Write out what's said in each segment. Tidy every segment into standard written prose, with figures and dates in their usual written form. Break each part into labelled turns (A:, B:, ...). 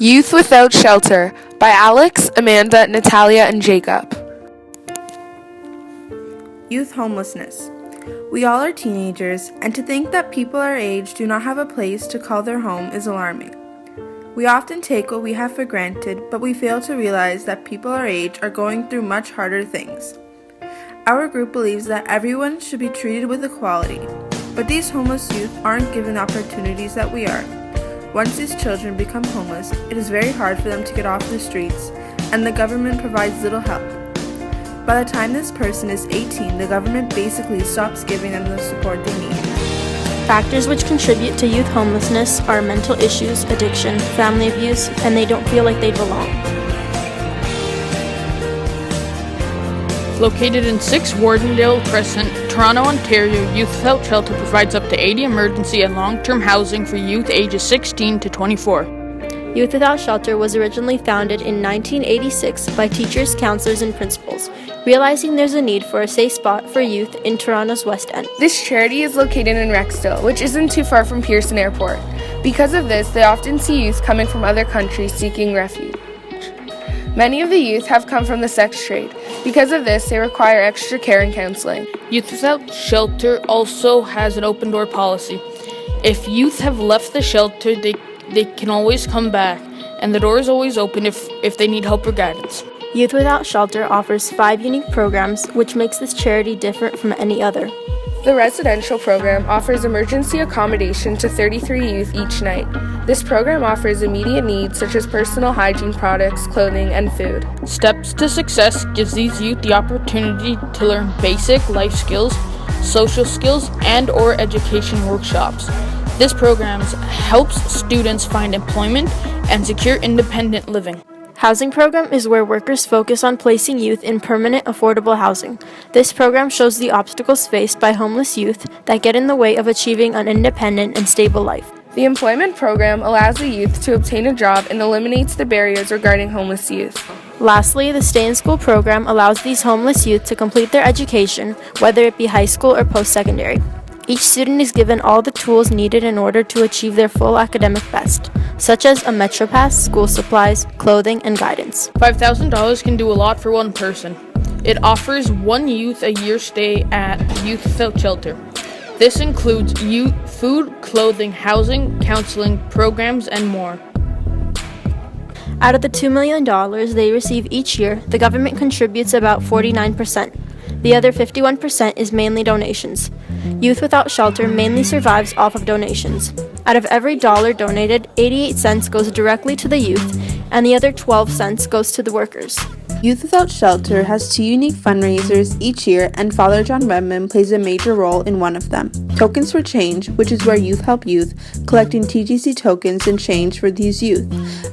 A: Youth Without Shelter by Alex, Amanda, Natalia, and Jacob.
B: Youth homelessness. We all are teenagers, and to think that people our age do not have a place to call their home is alarming. We often take what we have for granted, but we fail to realize that people our age are going through much harder things. Our group believes that everyone should be treated with equality, but these homeless youth aren't given opportunities that we are. Once these children become homeless, it is very hard for them to get off the streets, and the government provides little help. By the time this person is 18, the government basically stops giving them the support they need.
C: Factors which contribute to youth homelessness are mental issues, addiction, family abuse, and they don't feel like they belong.
D: Located in 6 Wardendale Crescent, Toronto, Ontario, Youth Without Shelter provides up to 80 emergency and long-term housing for youth ages 16 to 24.
C: Youth Without Shelter was originally founded in 1986 by teachers, counselors, and principals, realizing there's a need for a safe spot for youth in Toronto's West End.
A: This charity is located in Rexdale, which isn't too far from Pearson Airport. Because of this, they often see youth coming from other countries seeking refuge. Many of the youth have come from the sex trade. Because of this, they require extra care and counseling.
D: Youth Without Shelter also has an open door policy. If youth have left the shelter, they can always come back, and the door is always open if they need help or guidance.
C: Youth Without Shelter offers 5 unique programs, which makes this charity different from any other.
A: The residential program offers emergency accommodation to 33 youth each night. This program offers immediate needs such as personal hygiene products, clothing, and food.
D: Steps to Success gives these youth the opportunity to learn basic life skills, social skills, and/or education workshops. This program helps students find employment and secure independent living.
C: Housing program is where workers focus on placing youth in permanent, affordable housing. This program shows the obstacles faced by homeless youth that get in the way of achieving an independent and stable life.
A: The employment program allows the youth to obtain a job and eliminates the barriers regarding homeless youth.
C: Lastly, the Stay in School program allows these homeless youth to complete their education, whether it be high school or post-secondary. Each student is given all the tools needed in order to achieve their full academic best, such as a Metro Pass, school supplies, clothing, and guidance.
D: $5,000 can do a lot for one person. It offers one youth a year stay at Youth Without Shelter. This includes youth food, clothing, housing, counseling, programs, and more.
C: Out of the $2 million they receive each year, the government contributes about 49%. The other 51% is mainly donations. Youth Without Shelter mainly survives off of donations. Out of every dollar donated, 88 cents goes directly to the youth, and the other 12 cents goes to the workers.
B: Youth Without Shelter has 2 unique fundraisers each year, and Father John Redmond plays a major role in one of them. Tokens for Change, which is where youth help youth, collecting TTC tokens and change for these youth.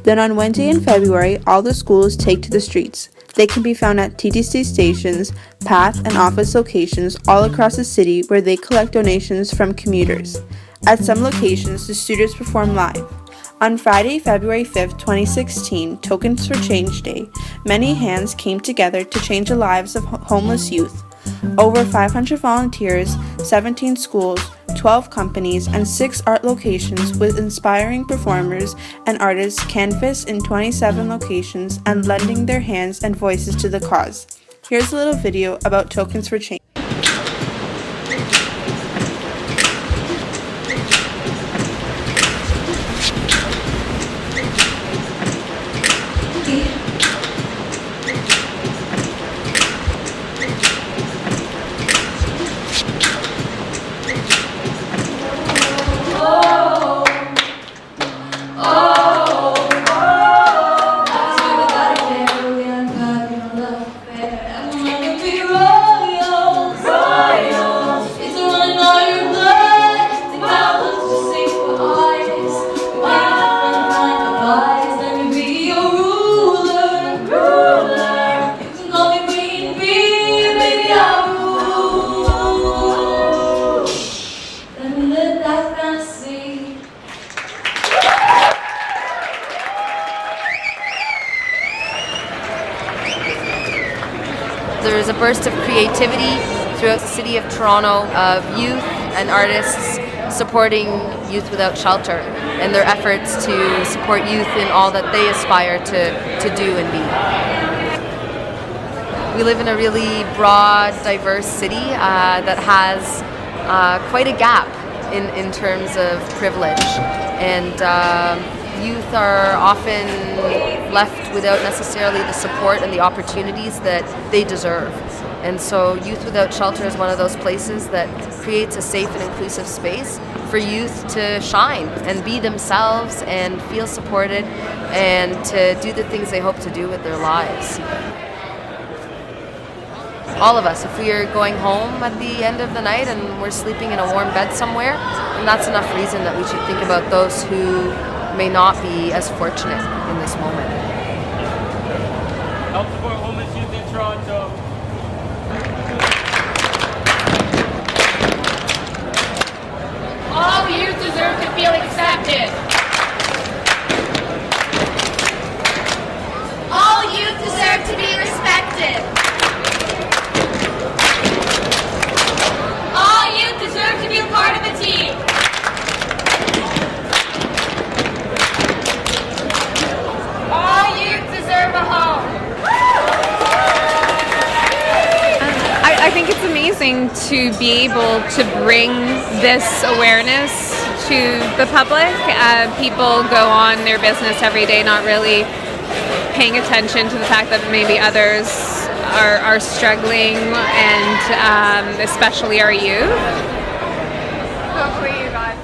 B: Then on Wednesday in February, all the schools take to the streets. They can be found at TTC stations, path, and office locations all across the city where they collect donations from commuters. At some locations, the students perform live. On Friday, February 5th, 2016, Tokens for Change Day, many hands came together to change the lives of homeless youth. Over 500 volunteers, 17 schools, 12 companies, and 6 art locations with inspiring performers and artists canvass in 27 locations and lending their hands and voices to the cause. Here's a little video about Tokens for Change.
E: There is a burst of creativity throughout the city of Toronto of youth and artists supporting Youth Without Shelter and their efforts to support youth in all that they aspire to do and be. We live in a really broad, diverse city that has quite a gap in terms of privilege, and youth are often left without necessarily the support and the opportunities that they deserve. And so Youth Without Shelter is one of those places that creates a safe and inclusive space for youth to shine and be themselves and feel supported and to do the things they hope to do with their lives. All of us, if we are going home at the end of the night and we're sleeping in a warm bed somewhere, then that's enough reason that we should think about those who may not be as fortunate in this moment.
F: Help support homeless youth in Toronto.
G: All youth deserve to feel accepted. All youth deserve to be respected. All youth deserve to be a part of a team. All youth deserve a home.
H: I think it's amazing to be able to bring this awareness to the public. People go on their business every day not really paying attention to the fact that maybe others are struggling, and especially our youth. Hopefully you guys.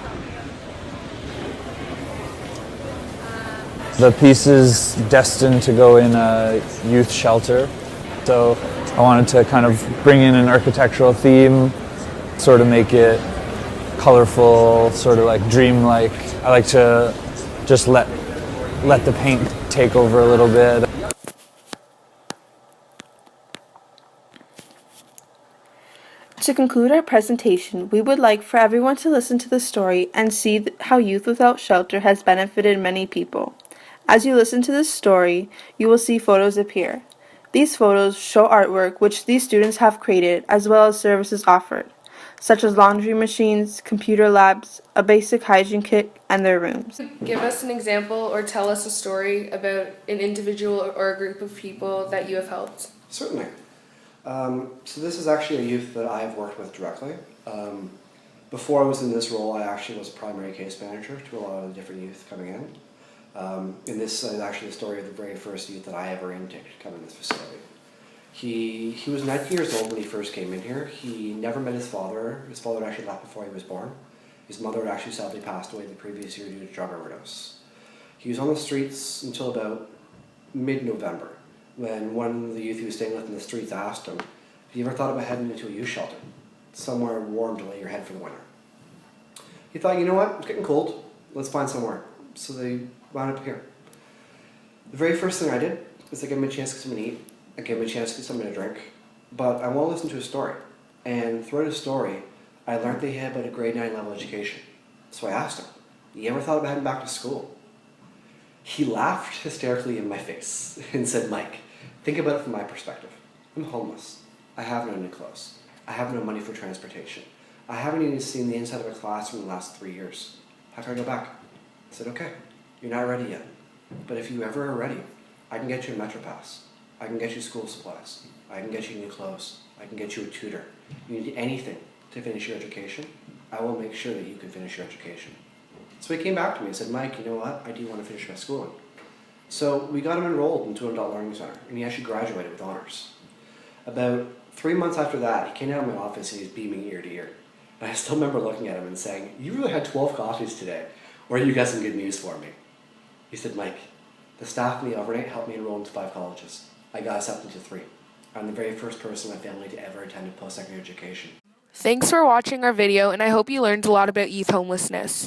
I: The piece is destined to go in a youth shelter, so I wanted to kind of bring in an architectural theme, sort of make it colorful, sort of like dreamlike. I like to just let the paint take over a little bit.
B: To conclude our presentation, we would like for everyone to listen to the story and see how Youth Without Shelter has benefited many people. As you listen to this story, you will see photos appear. These photos show artwork which these students have created, as well as services offered, such as laundry machines, computer labs, a basic hygiene kit, and their rooms.
A: Give us an example or tell us a story about an individual or a group of people that you have helped.
J: Certainly. So this is actually a youth that I've worked with directly. Before I was in this role, I actually was primary case manager to a lot of the different youth coming in. And this is actually the story of the very first youth that I ever intaked to come in this facility. He was 19 years old when he first came in here. He never met his father. His father had actually left before he was born. His mother had actually sadly passed away the previous year due to drug overdose. He was on the streets until about mid-November, when one of the youth he was staying with in the streets asked him, "Have you ever thought about heading into a youth shelter? Somewhere warm to lay your head for the winter." He thought, you know what, it's getting cold, let's find somewhere. So they wound up here. The very first thing I did is I gave him a chance to get something to eat, I gave him a chance to get something to drink, but I want to listen to his story. And throughout his story, I learned that he had about a grade 9 level education. So I asked him, "You ever thought about heading back to school?" He laughed hysterically in my face and said, "Mike, think about it from my perspective. I'm homeless. I have no new clothes. I have no money for transportation. I haven't even seen the inside of a classroom in the last 3 years. How can I go back?" I said, "Okay, you're not ready yet. But if you ever are ready, I can get you a Metro Pass. I can get you school supplies. I can get you new clothes. I can get you a tutor. You need anything to finish your education, I will make sure that you can finish your education." So he came back to me and said, "Mike, you know what? I do want to finish my schooling." So we got him enrolled into an adult learning center, and he actually graduated with honors. About 3 months after that, he came down to my office and he was beaming ear to ear. And I still remember looking at him and saying, "You really had 12 coffees today, or you got some good news for me." He said, "Mike, the staff in the overnight helped me enroll into 5 colleges. I got accepted to 3. I'm the very first person in my family to ever attend a post-secondary education."
A: Thanks for watching our video, and I hope you learned a lot about youth homelessness.